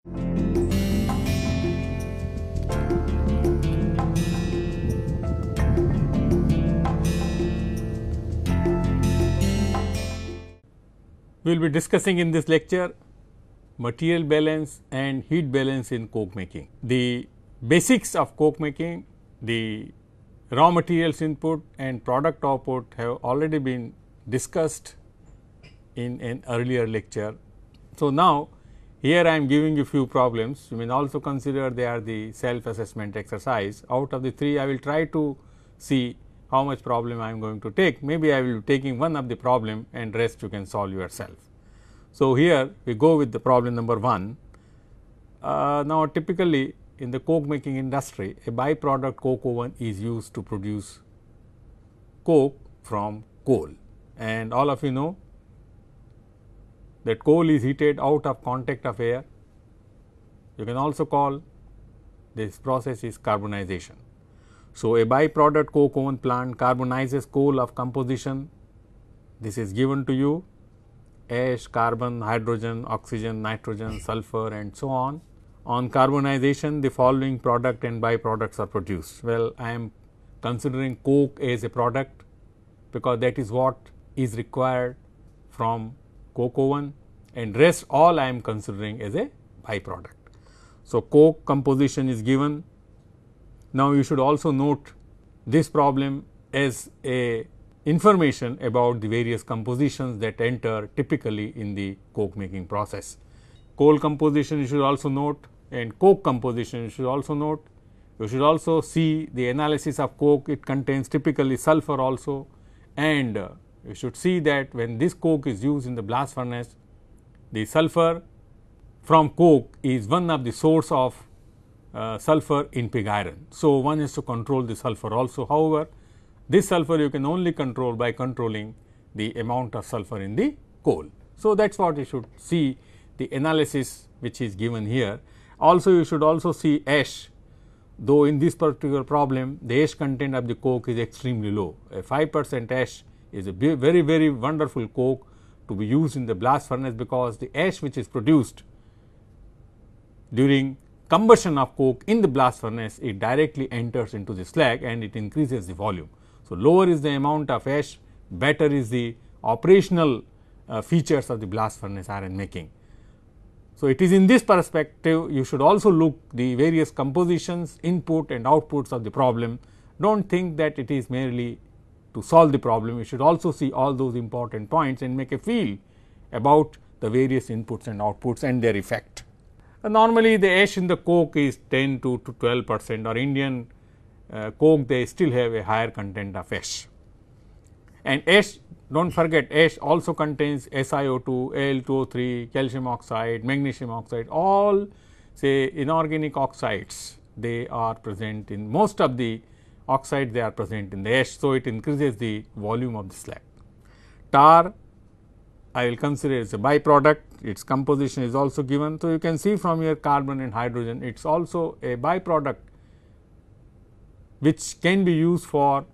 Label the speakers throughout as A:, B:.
A: We will be discussing in this lecture material balance and heat balance in coke making. The basics of coke making, the raw materials input and product output have already been discussed in an earlier lecture. So, now here I am giving you few problems. You may also consider they are the self assessment exercise. Out of the 3, I will try to see how much problem I am going to take. Maybe I will be taking one of the problem and rest you can solve yourself. So, here we go with the problem number 1. Now, typically in the coke making industry, a byproduct coke oven is used to produce coke from coal, and all of you know that coal is heated out of contact of air. You can also call this process is carbonization. So, a byproduct coke oven plant carbonizes coal of composition. This is given to you: ash, carbon, hydrogen, oxygen, nitrogen, sulfur and so on. On carbonization, the following product and byproducts are produced. Well, I am considering coke as a product because that is what is required from coke oven, and rest all I am considering as a byproduct. So, coke composition is given. Now, you should also note this problem as a information about the various compositions that enter typically in the coke making process. Coal composition you should also note, and coke composition you should also note. You should also see the analysis of coke. It contains typically sulfur also, and you should see that when this coke is used in the blast furnace, the sulfur from coke is one of the source of sulfur in pig iron. So, one has to control the sulfur also. However, this sulfur you can only control by controlling the amount of sulfur in the coal. So, that is what you should see, the analysis which is given here. Also, you should also see ash, though in this particular problem the ash content of the coke is extremely low. A 5% ash is a very wonderful coke to be used in the blast furnace, because the ash which is produced during combustion of coke in the blast furnace, it directly enters into the slag and it increases the volume. So, lower is the amount of ash, better is the operational features of the blast furnace iron making. So, it is in this perspective you should also look the various compositions, input and outputs of the problem. Do not think that it is merely to solve the problem. You should also see all those important points and make a feel about the various inputs and outputs and their effect. Normally, the ash in the coke is 10 to 12%, or Indian coke they still have a higher content of ash. And ash, do not forget, ash also contains SiO2, Al2O3, calcium oxide, magnesium oxide, all say inorganic oxides. They are present in most of the oxides, they are present in the ash. So, it increases the volume of the slag. Tar I will consider as a byproduct, its composition is also given. So, you can see from here carbon and hydrogen, it is also a byproduct which can be used for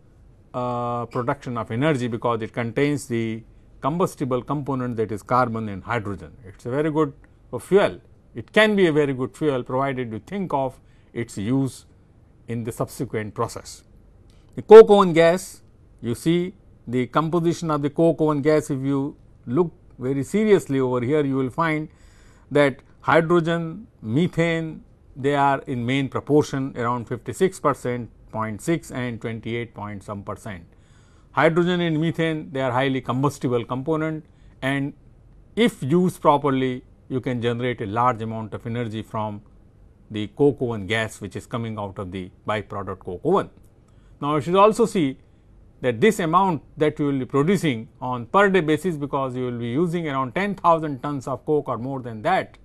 A: production of energy, because it contains the combustible component, that is carbon and hydrogen. It is a very good fuel. It can be a very good fuel provided you think of its use in the subsequent process. The coke oven gas, you see the composition of the coke oven gas. If you look very seriously over here, you will find that hydrogen, methane, they are in main proportion around 56%, 0.6 and 28 point some percent. Hydrogen and methane, they are highly combustible component, and if used properly you can generate a large amount of energy from the coke oven gas which is coming out of the byproduct coke oven. Now, you should also see that this amount that you will be producing on per day basis, because you will be using around 10,000 tons of coke or more than that.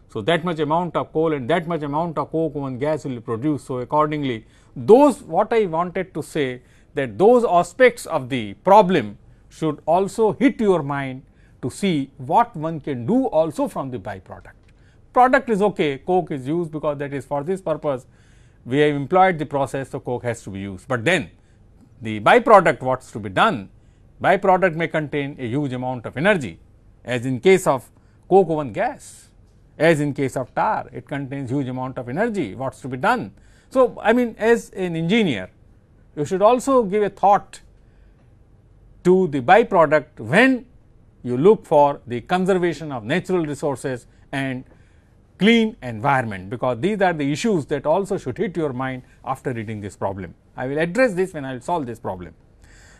A: So, that much amount of coal and that much amount of coke oven gas will be produced. So, accordingly, those what I wanted to say, that those aspects of the problem should also hit your mind to see what one can do also from the byproduct. Product is okay, coke is used because that is for this purpose we have employed the process, so coke has to be used. But then the byproduct, what is to be done? Byproduct may contain a huge amount of energy, as in case of coke oven gas, as in case of tar, it contains huge amount of energy, what is to be done. So, I mean, as an engineer, you should also give a thought to the byproduct when you look for the conservation of natural resources and clean environment, because these are the issues that also should hit your mind after reading this problem. I will address this when I will solve this problem.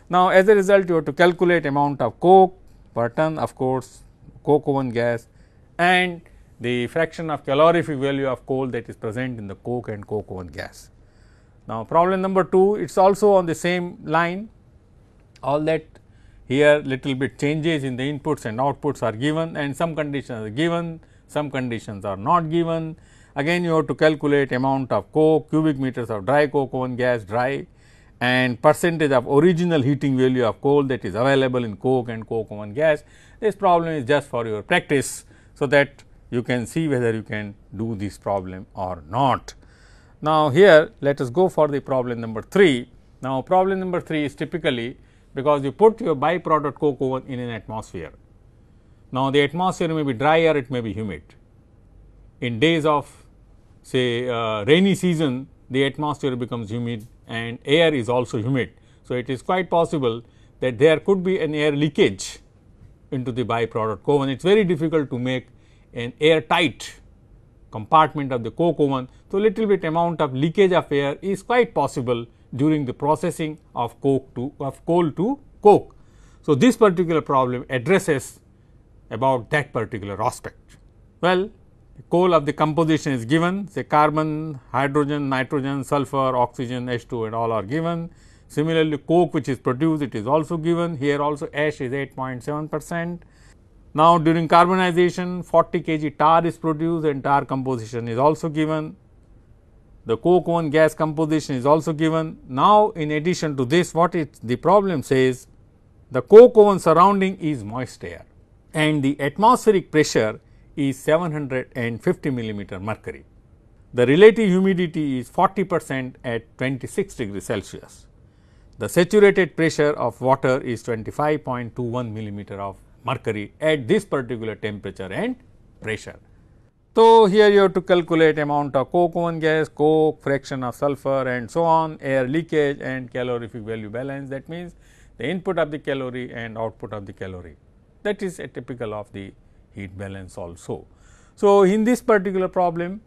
A: Now, as a result, you have to calculate amount of coke per ton, of course, coke oven gas, and the fraction of calorific value of coal that is present in the coke and coke oven gas. Now, problem number 2, it is also on the same line, all that here little bit changes in the inputs and outputs are given, and some conditions are given, some conditions are not given. Again, you have to calculate amount of coke, cubic meters of dry coke oven gas, dry, and percentage of original heating value of coal that is available in coke and coke oven gas. This problem is just for your practice, so that you can see whether you can do this problem or not. Now, here let us go for the problem number 3. Now, problem number 3 is typically because you put your byproduct coke oven in an atmosphere. Now, the atmosphere may be dry or it may be humid. In days of say rainy season, the atmosphere becomes humid and air is also humid. So, it is quite possible that there could be an air leakage into the byproduct coke oven. It is very difficult to make an airtight compartment of the coke oven. So, little bit amount of leakage of air is quite possible during the processing of coal to coke. So, this particular problem addresses about that particular aspect. Well, coal of the composition is given, say carbon, hydrogen, nitrogen, sulfur, oxygen, H2 and all are given. Similarly, coke which is produced, it is also given, here also ash is 8.7%. Now, during carbonization 40 kg tar is produced and tar composition is also given. The coke oven gas composition is also given. Now, in addition to this, what the problem says, the coke oven surrounding is moist air and the atmospheric pressure is 750 millimeter mercury. The relative humidity is 40% at 26 degrees Celsius. The saturated pressure of water is 25.21 millimeter of mercury at this particular temperature and pressure. So, here you have to calculate amount of coke oven gas, coke, fraction of sulfur and so on, air leakage and calorific value balance, that means the input of the calorie and output of the calorie. That is a typical of the heat balance also. So, in this particular problem,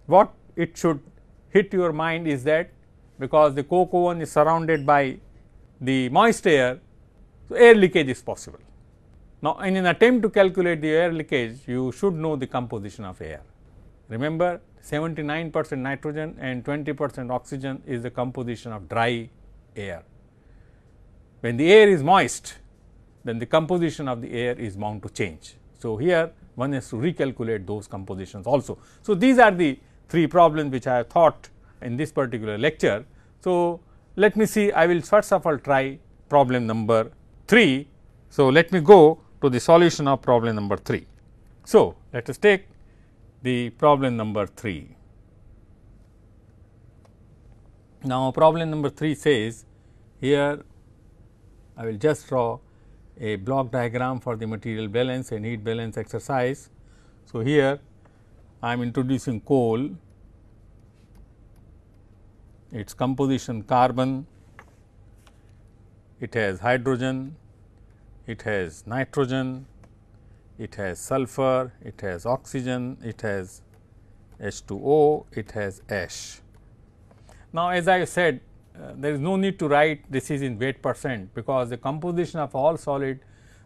A: what it should hit your mind is that because the coke oven is surrounded by the moist air, so air leakage is possible. Now, in an attempt to calculate the air leakage, you should know the composition of air. Remember, 79% nitrogen and 20% oxygen is the composition of dry air. When the air is moist, then the composition of the air is bound to change. So, here one has to recalculate those compositions also. So, these are the 3 problems which I have thought in this particular lecture. So, let me see, I will first of all try problem number 3. So, let me go to the solution of problem number 3. So, let us take the problem number 3. Now, problem number 3 says, here I will just draw a block diagram for the material balance and heat balance exercise. So, here I am introducing coal, its composition carbon, it has hydrogen, it has nitrogen, it has sulfur, it has oxygen, it has H2O, it has ash. Now, as I said, there is no need to write this is in weight percent, because the composition of all solid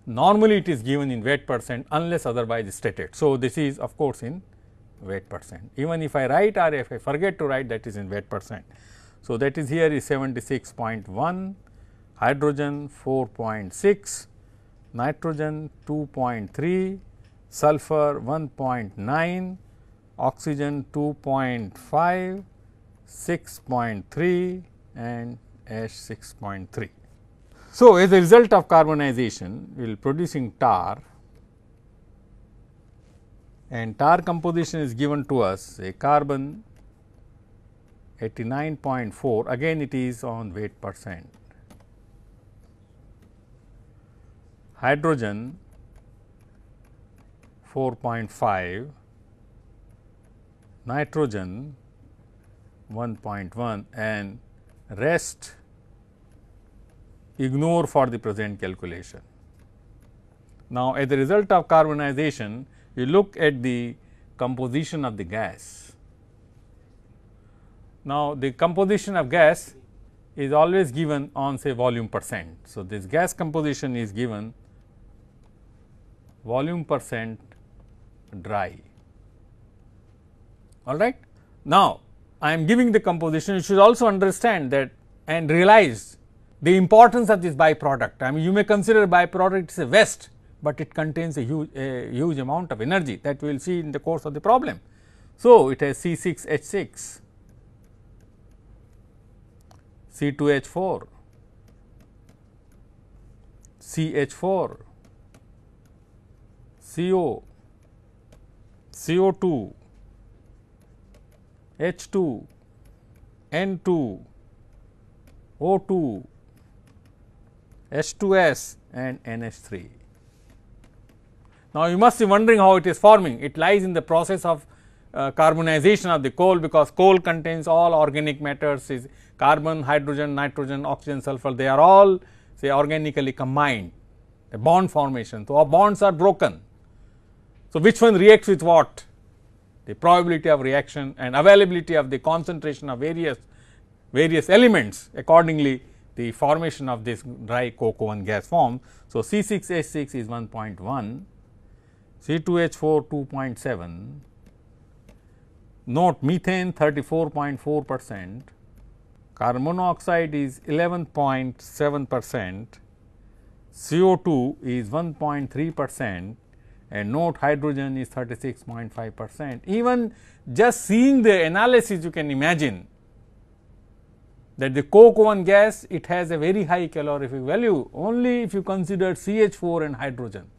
A: normally it is given in weight percent unless otherwise stated. So, this is of course in weight percent. Even if I write or if I forget to write, that is in weight percent. So, that is here is 76.1, hydrogen 4.6, nitrogen 2.3, sulfur 1.9, oxygen 2.5, 6.3 and ash 6.3. So, as a result of carbonization, we will producing tar, and tar composition is given to us a carbon 89.4, again it is on weight percent, hydrogen 4.5, nitrogen 1.1, and rest ignore for the present calculation. Now, as a result of carbonization, you look at the composition of the gas. Now, the composition of gas is always given on say volume percent. So, this gas composition is given volume percent dry. All right. Now, I am giving the composition. You should also understand that and realize the importance of this byproduct. I mean, you may consider byproduct is a waste, but it contains a huge amount of energy that we will see in the course of the problem. So, it has C6H6, C2H4, CH4, CO, CO2, H2, N2, O2, H2S and NH3. Now, you must be wondering how it is forming. It lies in the process of carbonization of the coal, because coal contains all organic matters, is carbon, hydrogen, nitrogen, oxygen, sulfur, they are all say organically combined, a bond formation. So, our bonds are broken. So, which one reacts with what? The probability of reaction and availability of the concentration of various elements, accordingly the formation of this dry coke oven gas form. So, C6H6 is 1.1, C2H4 2.7, note methane 34.4%, carbon monoxide is 11.7%, CO2 is 1.3%, and note hydrogen is 36.5%. Even just seeing the analysis, you can imagine that the coke oven gas, it has a very high calorific value only if you consider CH4 and hydrogen,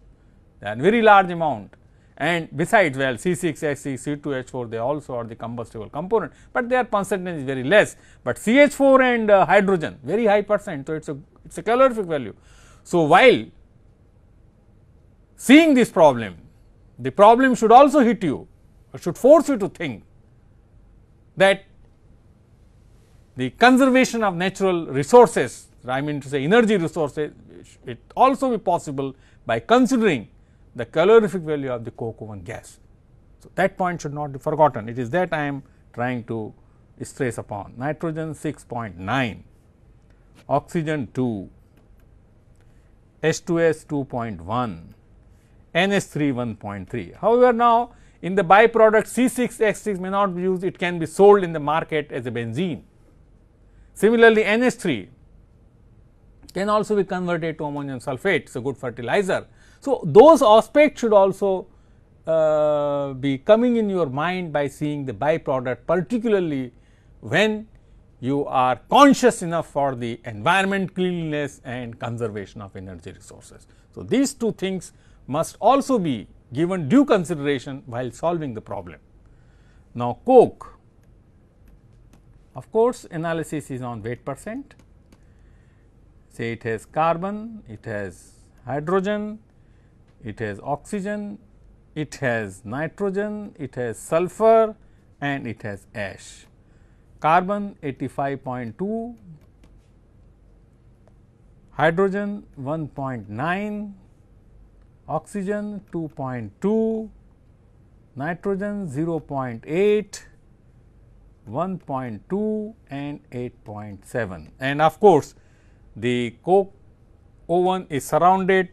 A: they are very large amount, and besides well C6H6, C2H4 they also are the combustible component, but their percentage is very less, but CH4 and hydrogen very high percent. So, it is a calorific value. So, while seeing this problem, the problem should also hit you or should force you to think that the conservation of natural resources, I mean to say energy resources, it also be possible by considering the calorific value of the coke oven gas. So, that point should not be forgotten. It is that I am trying to stress upon. Nitrogen 6.9, oxygen 2, H2S 2.1, NH3 1.3. However, now in the byproduct C6H6 may not be used, it can be sold in the market as a benzene. Similarly, NH3 can also be converted to ammonium sulfate, it is a good fertilizer. So, those aspects should also be coming in your mind by seeing the byproduct, particularly when you are conscious enough for the environment cleanliness and conservation of energy resources. So, these two things must also be given due consideration while solving the problem. Now, coke, of course, analysis is on weight percent. Say it has carbon, it has hydrogen, it has oxygen, it has nitrogen, it has sulfur and it has ash. Carbon 85.2, hydrogen 1.9, oxygen 2.2, nitrogen 0.8, 1.2 and 8.7. And of course, the coke oven is surrounded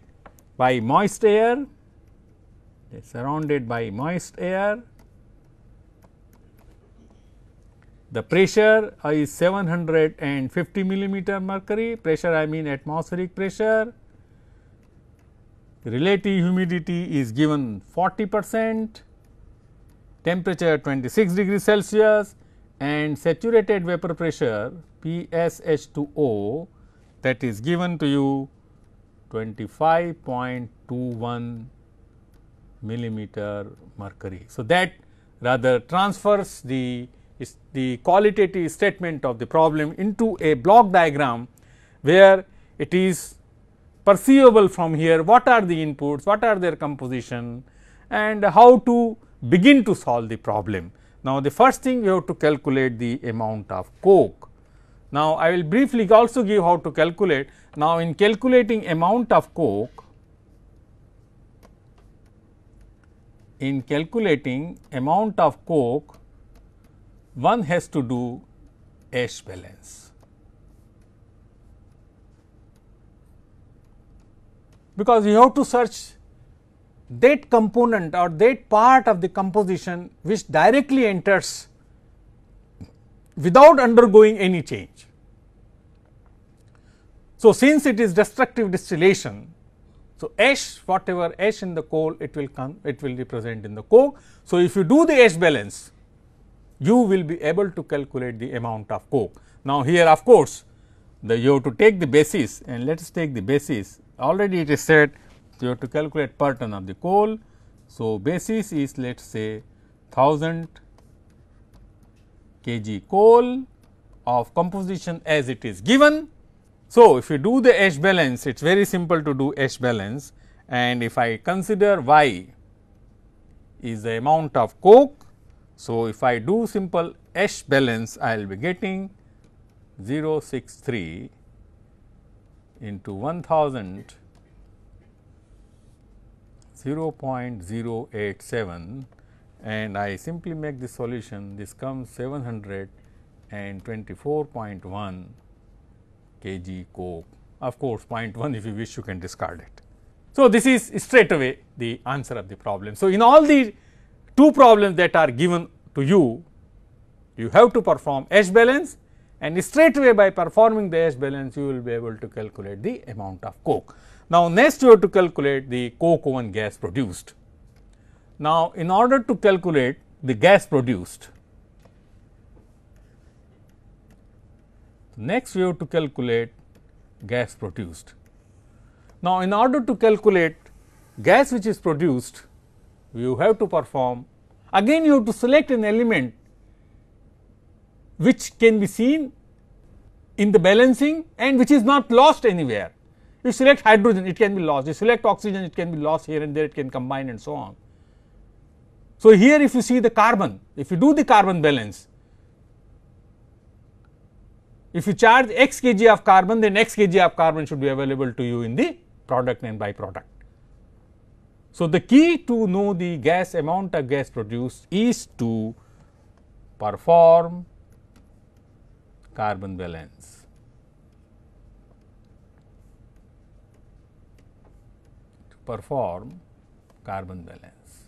A: by moist air, The pressure is 750 millimeter mercury, pressure I mean atmospheric pressure. Relative humidity is given 40%, temperature 26 degrees Celsius, and saturated vapor pressure PSH2O, that is given to you 25.21 millimeter mercury. So, that rather transfers the qualitative statement of the problem into a block diagram, where it is perceivable from here what are the inputs, what are their composition, and how to begin to solve the problem. Now, the first thing we have to calculate the amount of coke. Now, I will briefly also give how to calculate. Now, in calculating amount of coke, one has to do Ash balance, because you have to search that component or that part of the composition which directly enters without undergoing any change. So, since it is destructive distillation, so ash, whatever ash in the coal, it will represent in the coke. So, if you do the ash balance, you will be able to calculate the amount of coke. Now, here of course, you have to take the basis, and let us take the basis. Already it is said you have to calculate per ton of the coal. So, basis is let us say 1000 kg coal of composition as it is given. So, if you do the ash balance, it is very simple to do ash balance, and if I consider Y is the amount of coke. So, if I do simple ash balance, I will be getting 063 into 1000 0.087, and I simply make the solution. This comes 724.1 kg coke. Of course, 0.1 if you wish you can discard it. So, this is straight away the answer of the problem. So, in all the two problems that are given to you, you have to perform ash balance, and straight away by performing the ash balance you will be able to calculate the amount of coke. Now, next you have to calculate the coke oven gas produced. Now, in order to calculate the gas produced, next we have to calculate gas produced. Now, in order to calculate gas which is produced, you have to perform, again you have to select an element which can be seen in the balancing and which is not lost anywhere. You select hydrogen, it can be lost. You select oxygen, it can be lost here and there, it can combine and so on. So, here if you see the carbon, if you do the carbon balance, if you charge x kg of carbon, then x kg of carbon should be available to you in the product and byproduct. So, the key to know the gas amount of gas produced is to perform carbon balance. Perform carbon balance,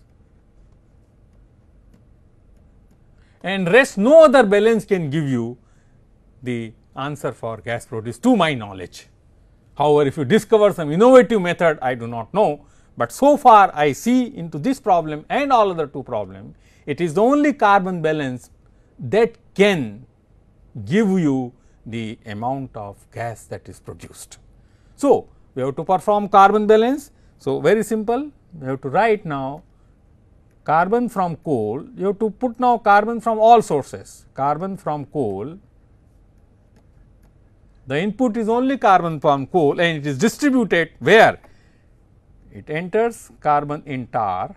A: and rest no other balance can give you the answer for gas produced to my knowledge. However, if you discover some innovative method, I do not know, but so far I see into this problem and all other two problems, it is the only carbon balance that can give you the amount of gas that is produced. So, we have to perform carbon balance. So, very simple, we have to write now carbon from coal, you have to put now carbon from all sources, carbon from coal, the input is only carbon from coal and it is distributed where? It enters carbon in tar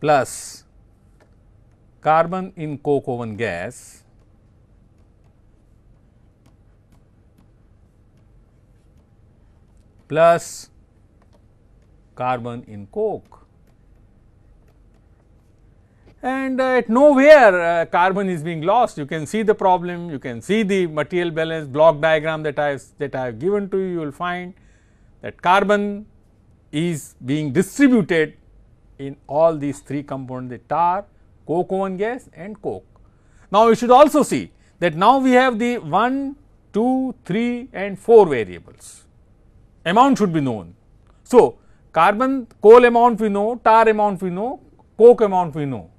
A: plus carbon in coke oven gas plus carbon in coke, and at nowhere carbon is being lost. You can see the problem, you can see the material balance block diagram that I have given to you. You will find that carbon is being distributed in all these three components, the tar, coke oven gas and coke. Now, you should also see that now we have the 1, 2, 3 and 4 variables. Amount should be known. So, carbon, coal amount we know, tar amount we know, coke amount we know,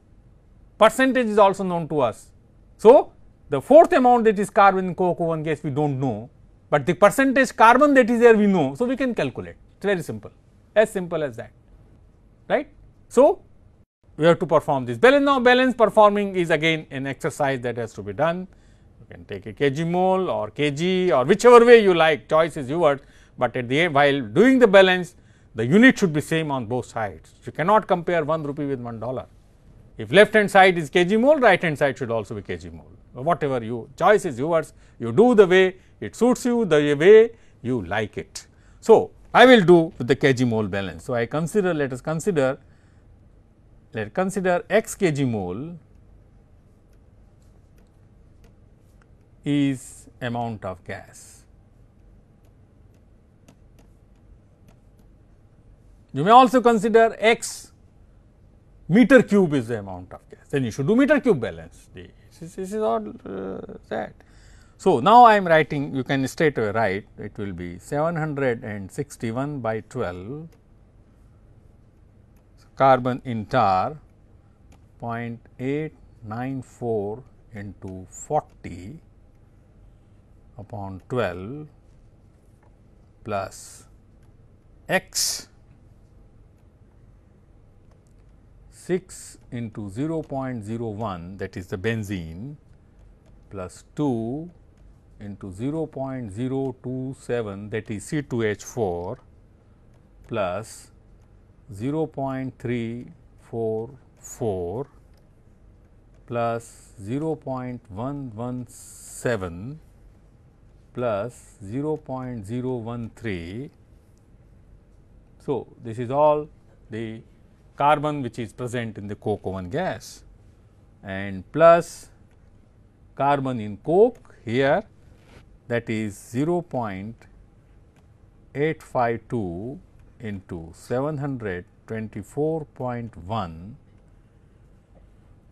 A: percentage is also known to us. So, the fourth amount that is carbon in coke oven gas we do not know, but the percentage carbon that is there we know. So, we can calculate, it is very simple as that, right. So, we have to perform this balance. Now, balance performing is again an exercise that has to be done. You can take a kg mole or kg or whichever way you like, choice is yours. But at the end, while doing the balance, the unit should be same on both sides. You cannot compare 1 rupee with $1. If left hand side is kg mole, right hand side should also be kg mole. Whatever you choice is yours, you do the way it suits you, the way you like it. So, I will do with the kg mole balance. So, I consider, let us consider x kg mole is amount of gas. You may also consider x meter cube is the amount of gas, then you should do meter cube balance. This is all that. So, now I am writing, you can straight away write, it will be 761 by 12 carbon in tar 0.894 into 40 upon 12 plus x 6 into 0.01, that is the benzene, plus 2 into 0.027, that is C2H4, plus 0.344 plus 0.117 plus 0.013. So, this is all the carbon which is present in the coke oven gas, and plus carbon in coke here, that is 0.852 into 724.1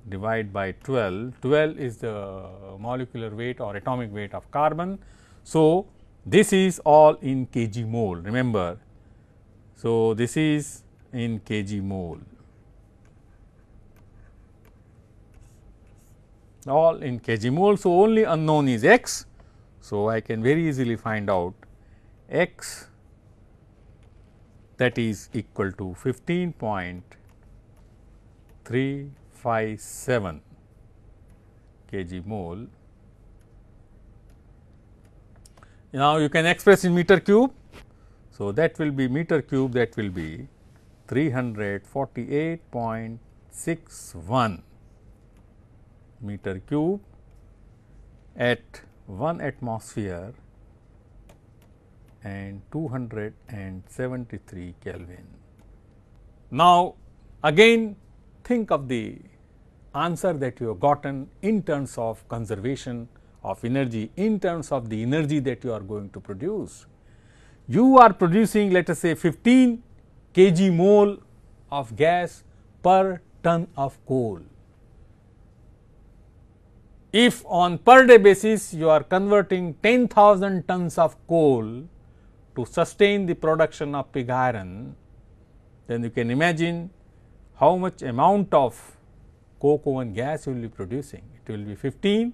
A: divided by 12. 12 is the molecular weight or atomic weight of carbon. So, this is all in kg mole, remember. So, this is in kg mole, all in kg mole. So, only unknown is x. So, I can very easily find out x, that is equal to 15.357 kg mole. Now, you can express in meter cube. So, that will be meter cube, that will be 348.61 meter cube at 1 atmosphere and 273 Kelvin. Now, again think of the answer that you have gotten in terms of conservation of energy, in terms of the energy that you are going to produce. You are producing, let us say, 15 kg mole of gas per ton of coal. If on per day basis you are converting 10,000 tons of coal to sustain the production of pig iron, then you can imagine how much amount of coke oven gas you will be producing. It will be 15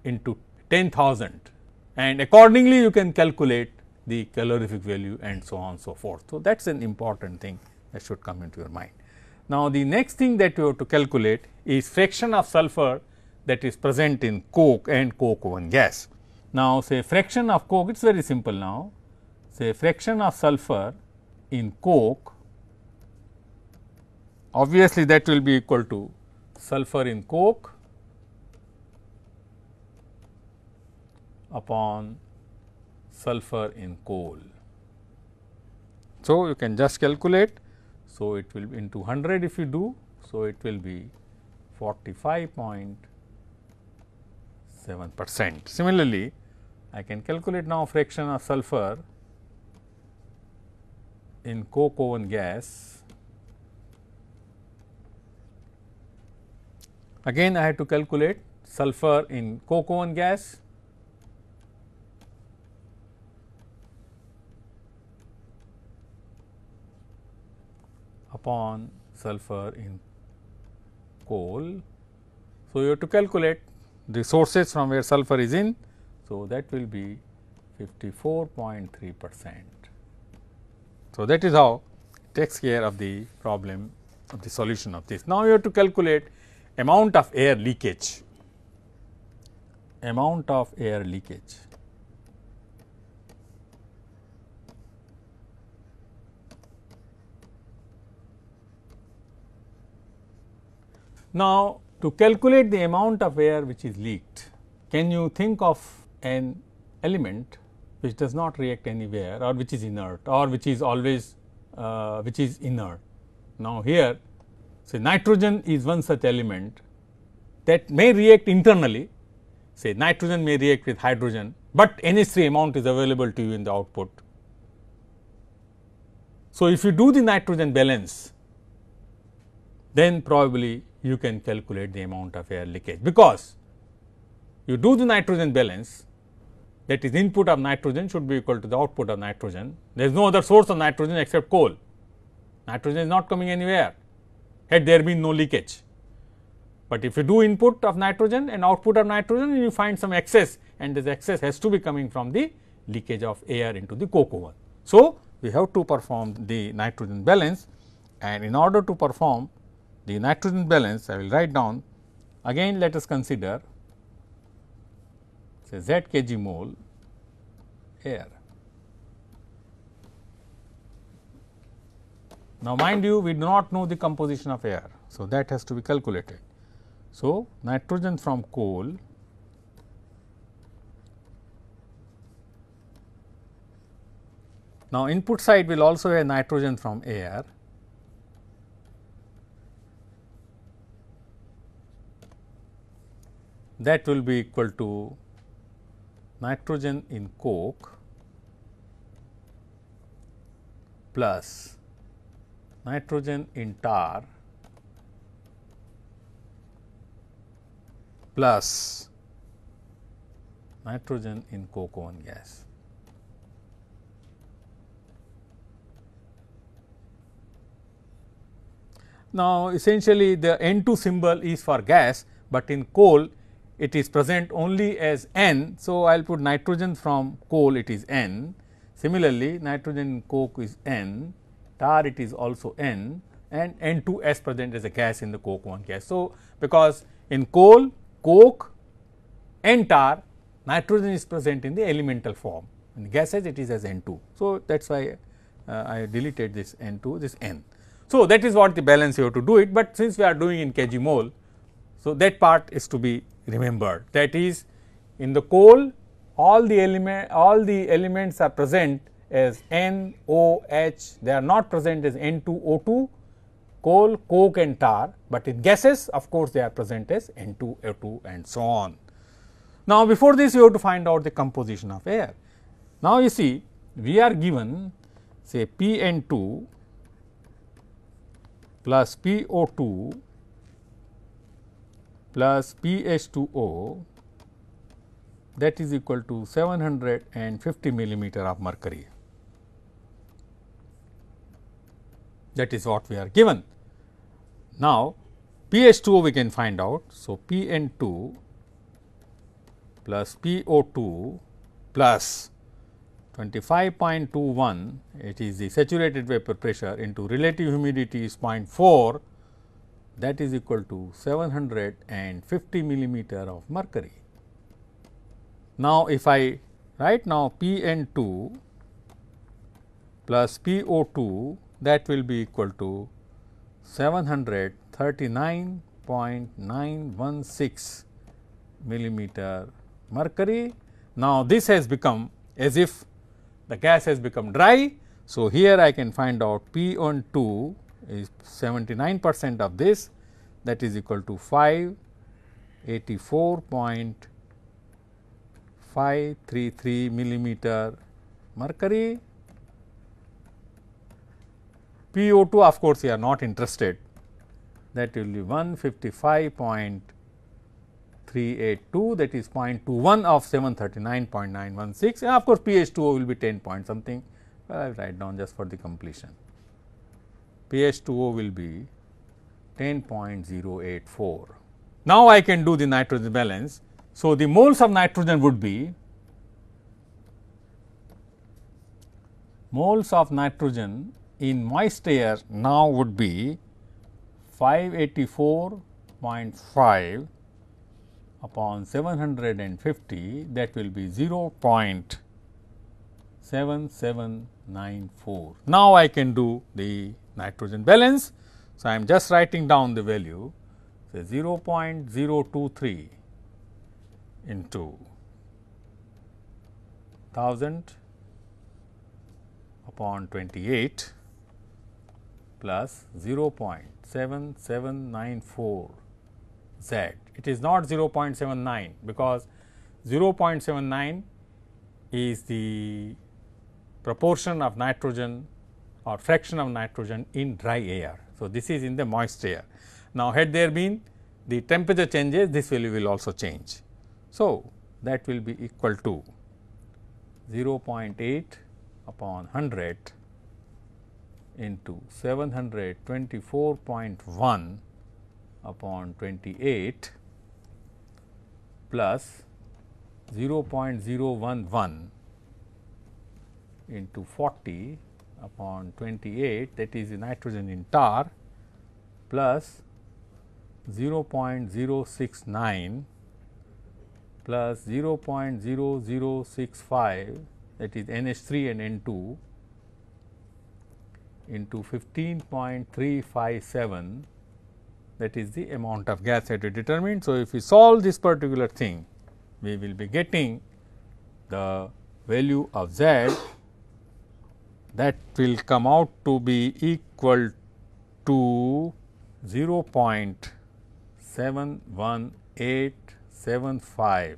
A: into 10,000, and accordingly you can calculate the calorific value and so on and so forth. So, that is an important thing that should come into your mind. Now, the next thing that you have to calculate is fraction of sulfur that is present in coke and coke oven gas. Now, say fraction of coke, it is very simple now. Say fraction of sulfur in coke, obviously that will be equal to sulfur in coke upon sulfur in coal. So, you can just calculate. So, it will be into 100 if you do. So, it will be 45.7%. Similarly, I can calculate now fraction of sulfur in coke oven gas. Again, I have to calculate sulfur in coke oven gas upon sulfur in coal. So, you have to calculate the sources from where sulfur is in. So, that will be 54.3%. So, that is how it takes care of the problem of the solution of this. Now, you have to calculate amount of air leakage, amount of air leakage. Now, to calculate the amount of air which is leaked, can you think of an element which does not react anywhere or which is inert or which is always which is inert. Now, here say nitrogen is one such element that may react internally, say nitrogen may react with hydrogen, but NH3 amount is available to you in the output. So, if you do the nitrogen balance, then probably you can calculate the amount of air leakage, because you do the nitrogen balance, that is input of nitrogen should be equal to the output of nitrogen. There is no other source of nitrogen except coal. Nitrogen is not coming anywhere had there been no leakage. But if you do input of nitrogen and output of nitrogen, you find some excess, and this excess has to be coming from the leakage of air into the coke oven. So, we have to perform the nitrogen balance, and in order to perform the nitrogen balance, I will write down again. Let us consider say Z kg mole air. Now, mind you, we do not know the composition of air. So, that has to be calculated. So, nitrogen from coal now input side will also have nitrogen from air, that will be equal to nitrogen in coke plus nitrogen in tar plus nitrogen in coke oven gas. Now, essentially the N2 symbol is for gas, but in coal it is present only as N. So, I will put nitrogen from coal, it is N. Similarly, nitrogen in coke is N, tar it is also N, and N2S present as a gas in the coke oven gas. So, because in coal, coke and tar, nitrogen is present in the elemental form, in the gases it is as N2. So, that is why I deleted this N2, this N. So, that is what the balance you have to do it, but since we are doing in kg mole, so that part is to be remembered. That is, in the coal all the elements are present as N, O, H, they are not present as N2, O2, coal, coke and tar, but in gases of course, they are present as N2, O2 and so on. Now, before this you have to find out the composition of air. Now, you see we are given say PN2 plus PO2 plus PH2O, that is equal to 750 millimeter of mercury. That is what we are given. Now, PH2O we can find out. So, PN2 plus PO2 plus 25.21, it is the saturated vapor pressure, into relative humidity is 0.4, that is equal to 750 millimeter of mercury. Now, if I write now PN2 plus PO2, that will be equal to 739.916 millimeter mercury. Now, this has become as if the gas has become dry. So, here I can find out PN2 is 79% of this, that is equal to 584.533 millimeter mercury. PO2 of course, we are not interested, that will be 155.382, that is 0.21 of 739.916, and of course, PH2O will be 10 point something, I will write down just for the completion. PH2O will be 10.084. Now, I can do the nitrogen balance. So, the moles of nitrogen would be moles of nitrogen in moist air now would be 584.5 upon 750, that will be 0.7794. Now, I can do the nitrogen balance. So, I am just writing down the value. say 0.023 into 1000 upon 28 plus 0.7794 Z. It is not 0.79 because 0.79 is the proportion of nitrogen or fraction of nitrogen in dry air. So, this is in the moist air. Now, had there been the temperature changes, this value will also change. So, that will be equal to 0.8 upon 100 into 724.1 upon 28 plus 0.011 into 40 upon 28, that is the nitrogen in tar, plus 0.069 plus 0.0065, that is NH3 and N2, into 15.357, that is the amount of gas that we determined. So, if we solve this particular thing, we will be getting the value of Z that will come out to be equal to 0.71875.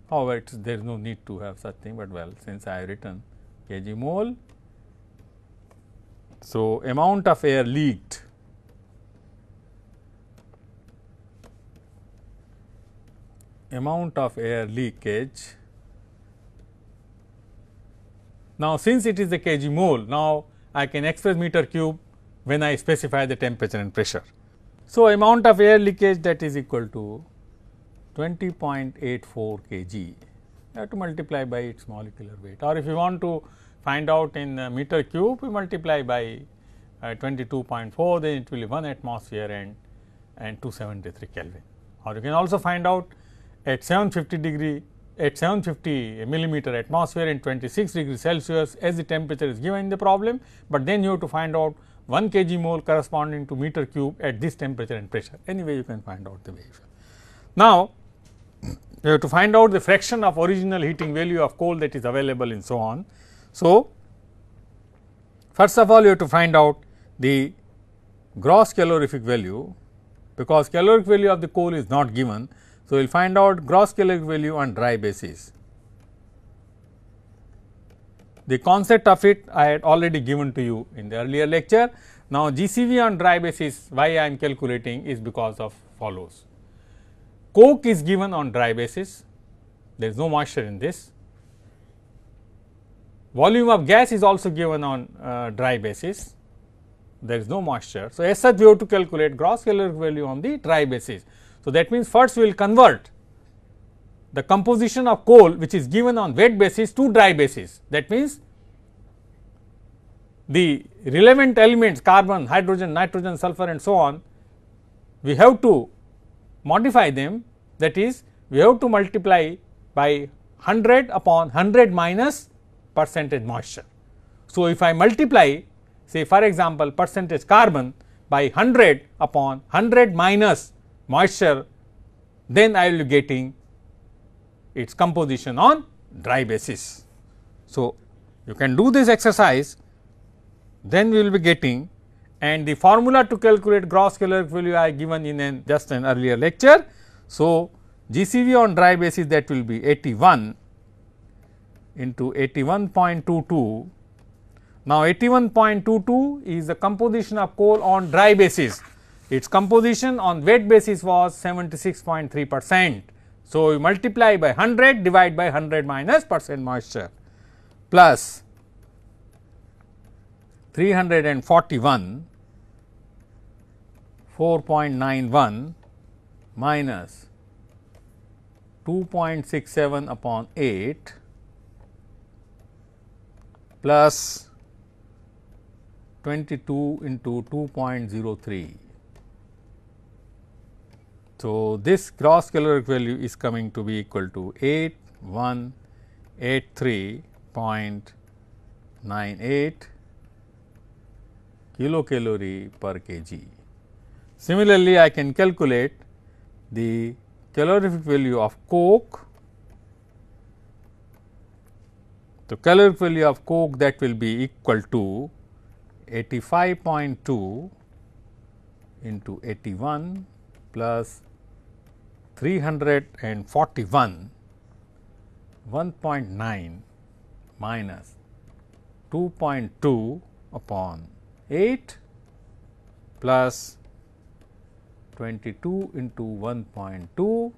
A: However, there is no need to have such thing, but well, since I have written kg mole. So, amount of air leaked amount of air leakage. Now, since it is the kg mole, now I can express meter cube when I specify the temperature and pressure. So, amount of air leakage, that is equal to 20.84 kg. You have to multiply by its molecular weight, or if you want to find out in meter cube, we multiply by 22.4, then it will be 1 atmosphere and 273 Kelvin. Or you can also find out at 750 millimeter atmosphere and 26 degrees Celsius as the temperature is given in the problem, but then you have to find out 1 kg mole corresponding to meter cube at this temperature and pressure. Anyway, you can find out the way. Now, you have to find out the fraction of original heating value of coal that is available and so on. So, first of all, you have to find out the gross calorific value, because caloric value of the coal is not given. So, we will find out gross caloric value on dry basis. The concept of it I had already given to you in the earlier lecture. Now, GCV on dry basis, why I am calculating is because of follows. Coke is given on dry basis, there is no moisture in this. Volume of gas is also given on dry basis, there is no moisture. So, as such we have to calculate gross caloric value on the dry basis. So, that means first we will convert the composition of coal which is given on wet basis to dry basis. That means, the relevant elements carbon, hydrogen, nitrogen, sulfur and so on, we have to modify them, that is we have to multiply by 100 upon 100 minus percentage moisture. So, if I multiply say for example, percentage carbon by 100 upon 100 minus moisture, then I will be getting its composition on dry basis. So, you can do this exercise, then we will be getting, and the formula to calculate gross caloric value I given in just an earlier lecture. So, GCV on dry basis, that will be 81 into 81.22. Now, 81.22 is the composition of coal on dry basis. Its composition on wet basis was 76.3%. So, we multiply by 100, divide by 100 minus percent moisture, plus 341 4.91 minus 2.67 upon 8 plus 22 into 2.03. So, this gross caloric value is coming to be equal to 8183.98 kilocalorie per kg. Similarly, I can calculate the calorific value of coke. The calorific value of coke, that will be equal to 85.2 into 81 plus 341, 1.9 minus 2.2 upon 8 plus 22 into 1.2.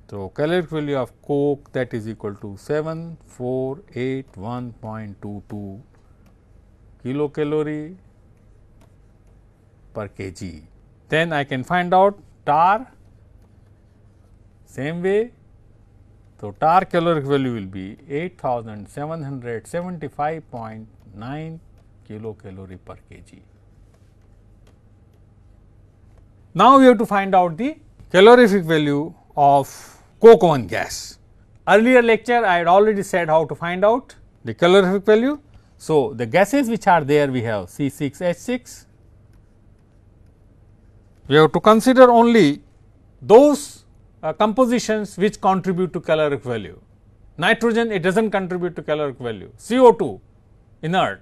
A: So, calorific value of coke, that is equal to 7481.22 kilocalorie per kg. Then I can find out tar same way. So, tar caloric value will be 8775.9 kilocalorie per kg. Now, we have to find out the calorific value of coke oven gas. Earlier lecture I had already said how to find out the calorific value. So, the gases which are there, we have C6H6. We have to consider only those compositions which contribute to caloric value. Nitrogen, it does not contribute to caloric value. CO2 inert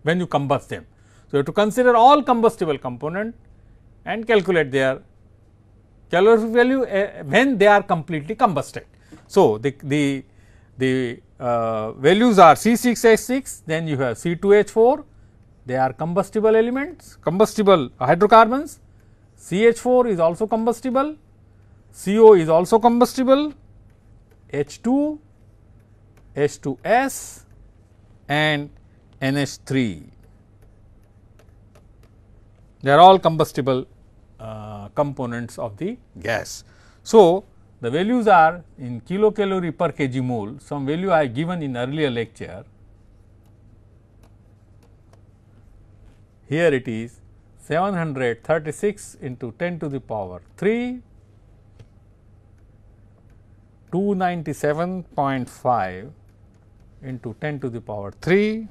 A: when you combust them. So, you have to consider all combustible component and calculate their calorific value when they are completely combusted. So, the values are C6H6, then you have C2H4, they are combustible elements, combustible hydrocarbons. CH4 is also combustible, CO is also combustible, H2, H2S and NH3. They are all combustible components of the gas. So, the values are in kilocalorie per kg mole, some value I have given in earlier lecture. Here it is 736 into 10 to the power 3, 297.5 into 10 to the power 3,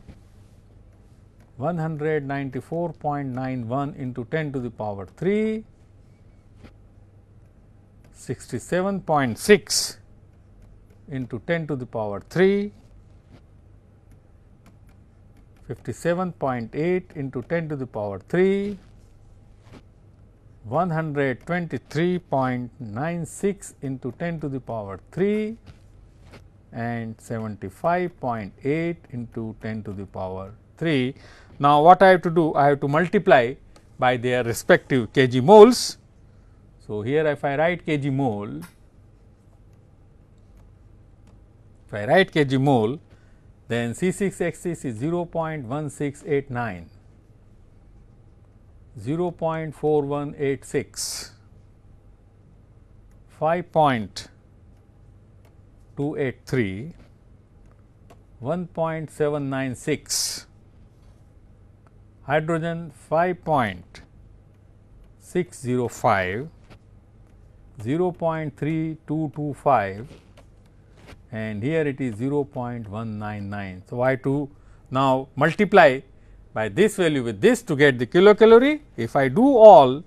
A: 194.91 into 10 to the power 3, 67.6 into 10 to the power 3, 57.8 into 10 to the power 3, 123.96 into 10 to the power 3 and 75.8 into 10 to the power 3. Now, what I have to do? I have to multiply by their respective kg moles. So, here if I write kg mole, then C6H6 is 0.1689, 0.4186, 5.283, 1.796, hydrogen 5.605, 0.3225 and here it is 0.199. So, I have to now multiply by this value with this to get the kilocalorie. If I do all,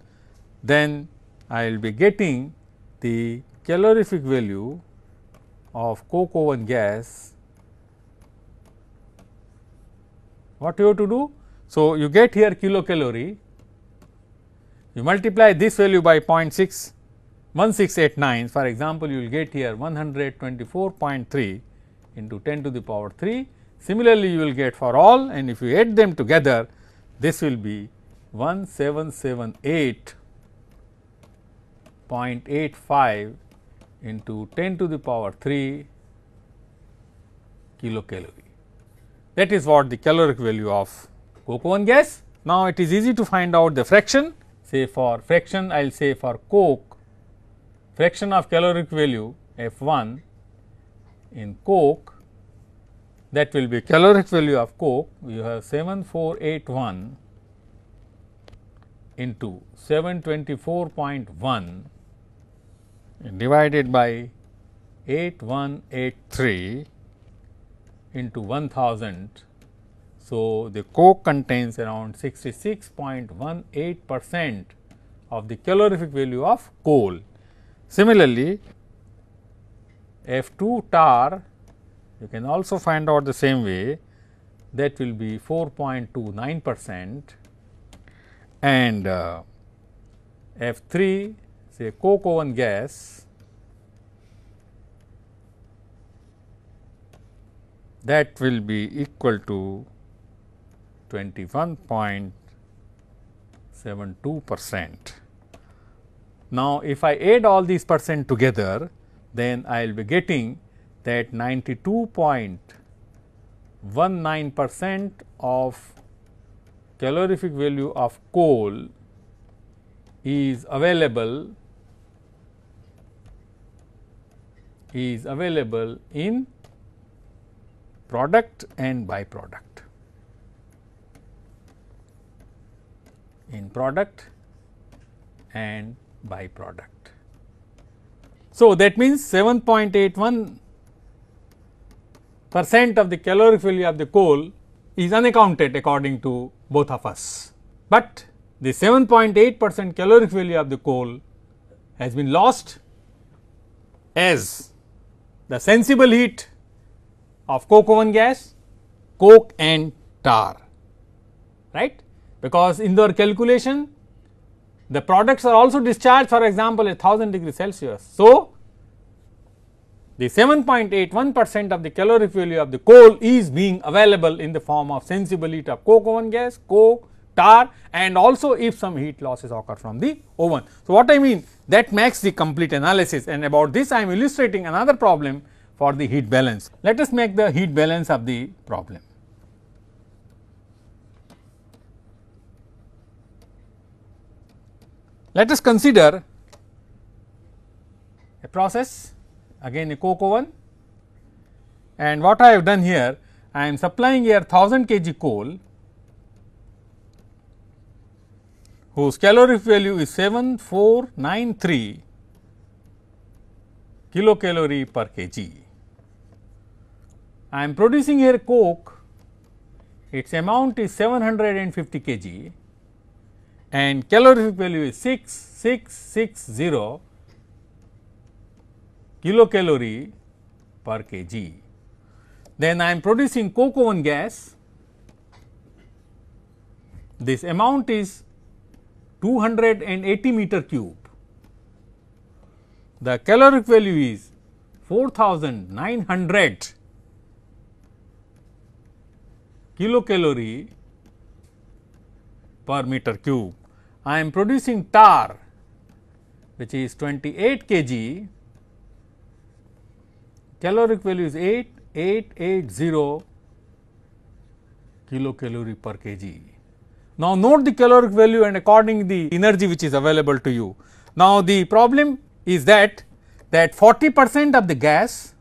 A: then I will be getting the calorific value of coke oven gas. What you have to do? So, you get here kilocalorie, you multiply this value by 0.1689, for example, you will get here 124.3 into 10 to the power 3. Similarly, you will get for all, and if you add them together, this will be 1778.85 into 10 to the power 3 kilocalorie. That is what the caloric value of coke oven gas. Now, it is easy to find out the fraction. Say for fraction, I will say for coke, fraction of caloric value F1 in coke, that will be caloric value of coke. You have 7481 into 724.1 divided by 8183 into 1000. So, the coke contains around 66.18% of the calorific value of coal. Similarly, F2 tar you can also find out the same way, that will be 4.29%, and F3 say coke oven gas, that will be equal to 21.72%. Now, if I add all these percent together, then I will be getting that 92.19% of calorific value of coal is available in product and byproduct. In product and byproduct. So, that means 7.81% of the caloric value of the coal is unaccounted according to both of us, but the 7.8% caloric value of the coal has been lost as the sensible heat of coke oven gas, coke and tar, right, because in their calculation the products are also discharged, for example, at 1000 degrees Celsius. So, the 7.81% of the caloric value of the coal is being available in the form of sensible heat of coke oven gas, coke, tar, and also if some heat losses occur from the oven. So, what I mean, that makes the complete analysis, and about this I am illustrating another problem for the heat balance. Let us make the heat balance of the problem. Let us consider a process, again a coke oven, and what I have done here, I am supplying here 1000 kg coal whose calorific value is 7493 kilocalorie per kg. I am producing here coke, its amount is 750 kg and calorific value is 6660 kilocalorie per kg. Then I am producing coke oven gas, this amount is 280 meter cube. The caloric value is 4900 kilocalorie per meter cube. I am producing tar, which is 28 kg, caloric value is 8880 kilocalorie per kg. Now, note the caloric value and according the energy which is available to you. Now, the problem is that 40% of the gas,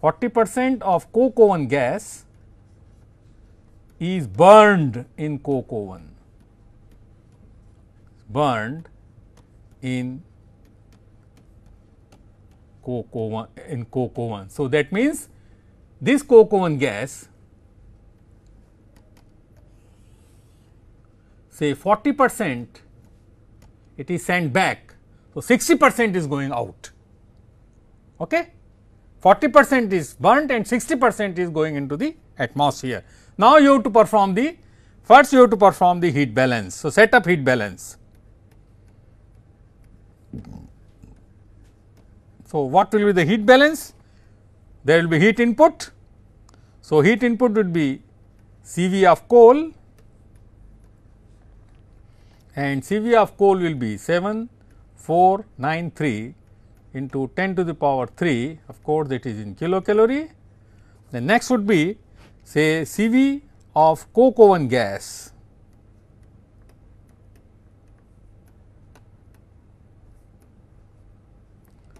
A: 40% of coke oven gas is burned in coke oven, burned in coke oven. So, that means this coke oven gas, say 40% it is sent back. So, 60% is going out, okay? 40% is burnt and 60% is going into the atmosphere. Now, you have to perform the, first you have to perform the heat balance. So, set up heat balance. So, what will be the heat balance? There will be heat input. So, heat input would be CV of coal, and CV of coal will be 7493 into 10 to the power 3, of course, that is in kilocalorie. The next would be say CV of coke oven gas,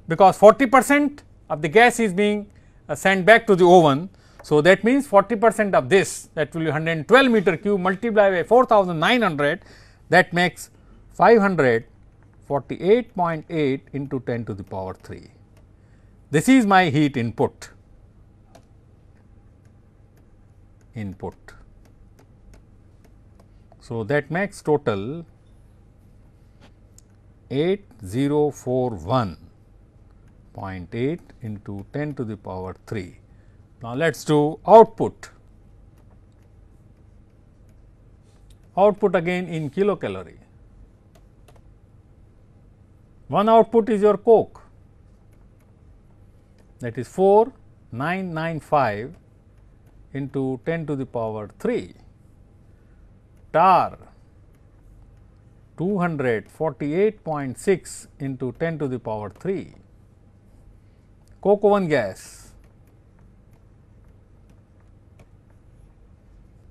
A: because 40% of the gas is being sent back to the oven. So, that means 40% of this, that will be 112 meter cube multiplied by 4900, that makes 548.8 into 10 to the power 3. This is my heat input. input. So, that makes total 8041.8 into 10 to the power 3. Now, let us do output. Output again in kilocalorie. One output is your coke, that is 4995 into 10 to the power 3. Tar 248.6 into 10 to the power 3. Coke oven gas.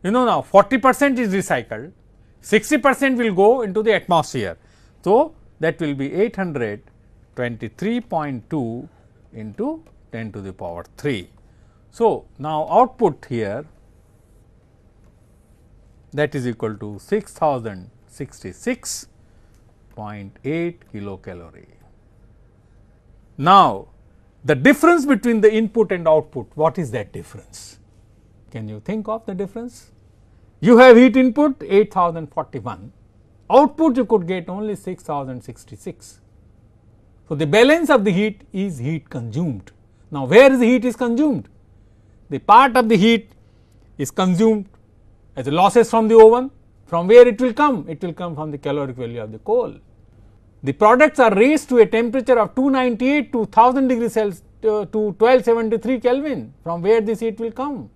A: You know, now 40% is recycled, 60% will go into the atmosphere. So, that will be 823.2 into 10 to the power 3. So, now output here, that is equal to 6066.8 kilocalorie. Now, the difference between the input and output, what is that difference? Can you think of the difference? You have heat input 8041, output you could get only 6066. So, the balance of the heat is heat consumed. Now, where is the heat is consumed? The part of the heat is consumed as losses from the oven. From where it will come? It will come from the caloric value of the coal. The products are raised to a temperature of 298 to 1000 degrees Celsius to 1273 Kelvin. From where this heat will come?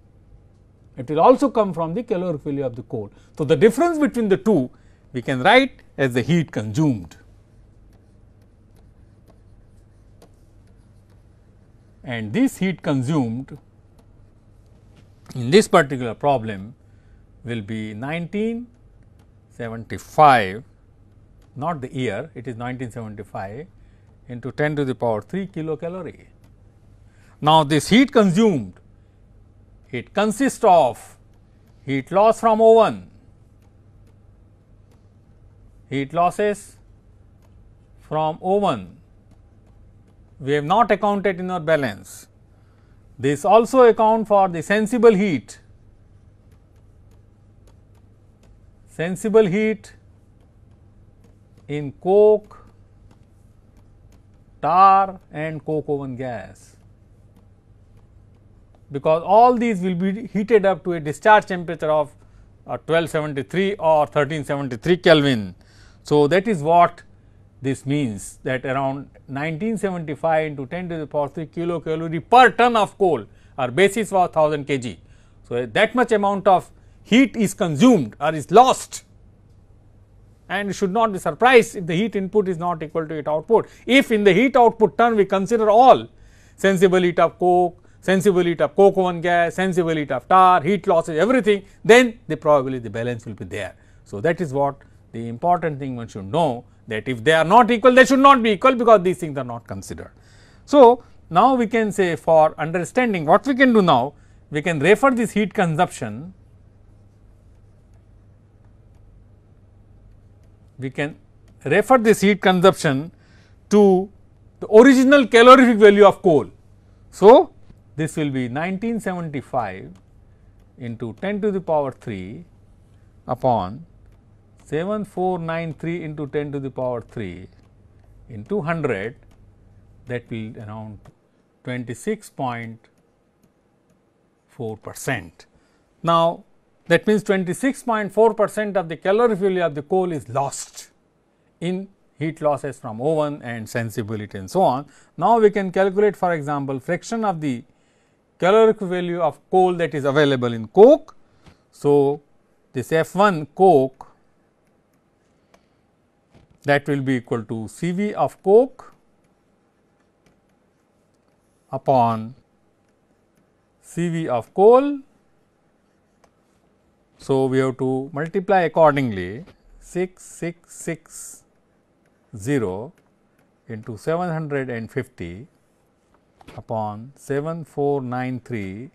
A: It will also come from the caloric value of the coal. So, the difference between the two we can write as the heat consumed. And this heat consumed in this particular problem will be 1975, not the year, it is 1975 into 10 to the power 3 kilocalorie. Now, this heat consumed, it consists of heat loss from oven, heat losses from oven, we have not accounted in our balance. This also account for the sensible heat. Sensible heat in coke, tar and coke oven gas, because all these will be heated up to a discharge temperature of 1273 or 1373 Kelvin. So, that is what this means, that around 1975 into 10 to the power 3 kilocalorie per ton of coal, our basis was 1000 kg. So, that much amount of heat is consumed or is lost, and you should not be surprised if the heat input is not equal to heat output. If in the heat output term we consider all sensible heat of coke, sensible heat of coke oven gas, sensible heat of tar, heat losses, everything, then the probably the balance will be there. So, that is what the important thing one should know, that if they are not equal, they should not be equal, because these things are not considered. So, now we can say, for understanding what we can do now, we can refer this heat consumption, we can refer this heat consumption to the original calorific value of coal. So, this will be 1975 into 10 to the power 3 upon 7493 into 10 to the power 3 into 100, that will around 26.4%. Now, that means 26.4% of the calorific value of the coal is lost in heat losses from oven and sensibility and so on. Now, we can calculate, for example, fraction of the calorific value of coal that is available in coke. So, this F1 coke, that will be equal to CV of coke upon CV of coal. So, we have to multiply accordingly 6660 into 750 upon 7493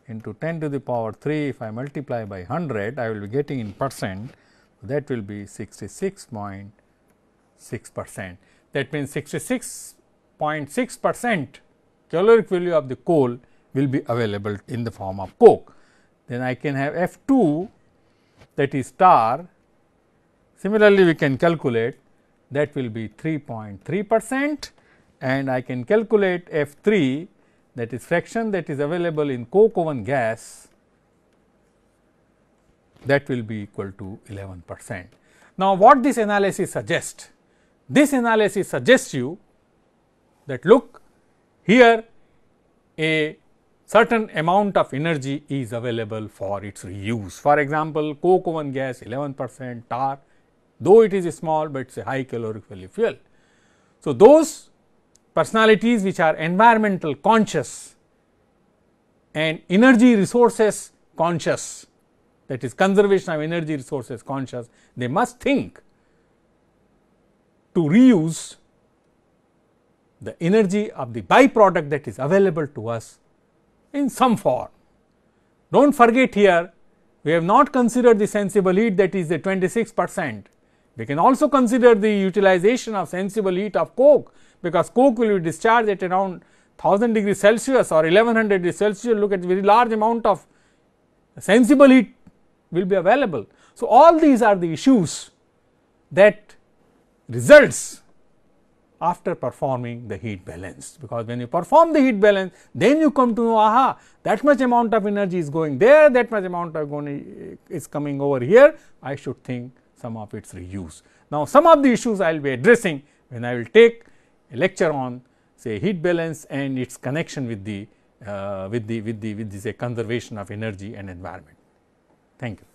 A: into 10 to the power 3. If I multiply by 100, I will be getting in percent, that will be 66.6%. That means 66.6% caloric value of the coal will be available in the form of coke. then I can have F2, that is star. Similarly, we can calculate that will be 3.3%, and I can calculate F3, that is fraction that is available in coke oven gas, that will be equal to 11%. Now, what this analysis suggests? This analysis suggests you that look, here a certain amount of energy is available for its reuse. For example, coke oven gas 11%, tar, though it is small, but it is a high caloric value fuel. So, those personalities which are environmental conscious and energy resources conscious, that is conservation of energy resources conscious, they must think to reuse the energy of the byproduct that is available to us in some form. Do not forget here, we have not considered the sensible heat, that is the 26%. We can also consider the utilization of sensible heat of coke, because coke will be discharged at around 1000 degrees Celsius or 1100 degrees Celsius. Look at very large amount of sensible heat will be available. So, all these are the issues that results after performing the heat balance, because when you perform the heat balance, then you come to know, aha, that much amount of energy is going there, that much amount of is coming over here, I should think some of its reuse. Now, some of the issues I will be addressing when I will take a lecture on say heat balance and its connection with the say conservation of energy and environment. Thank you.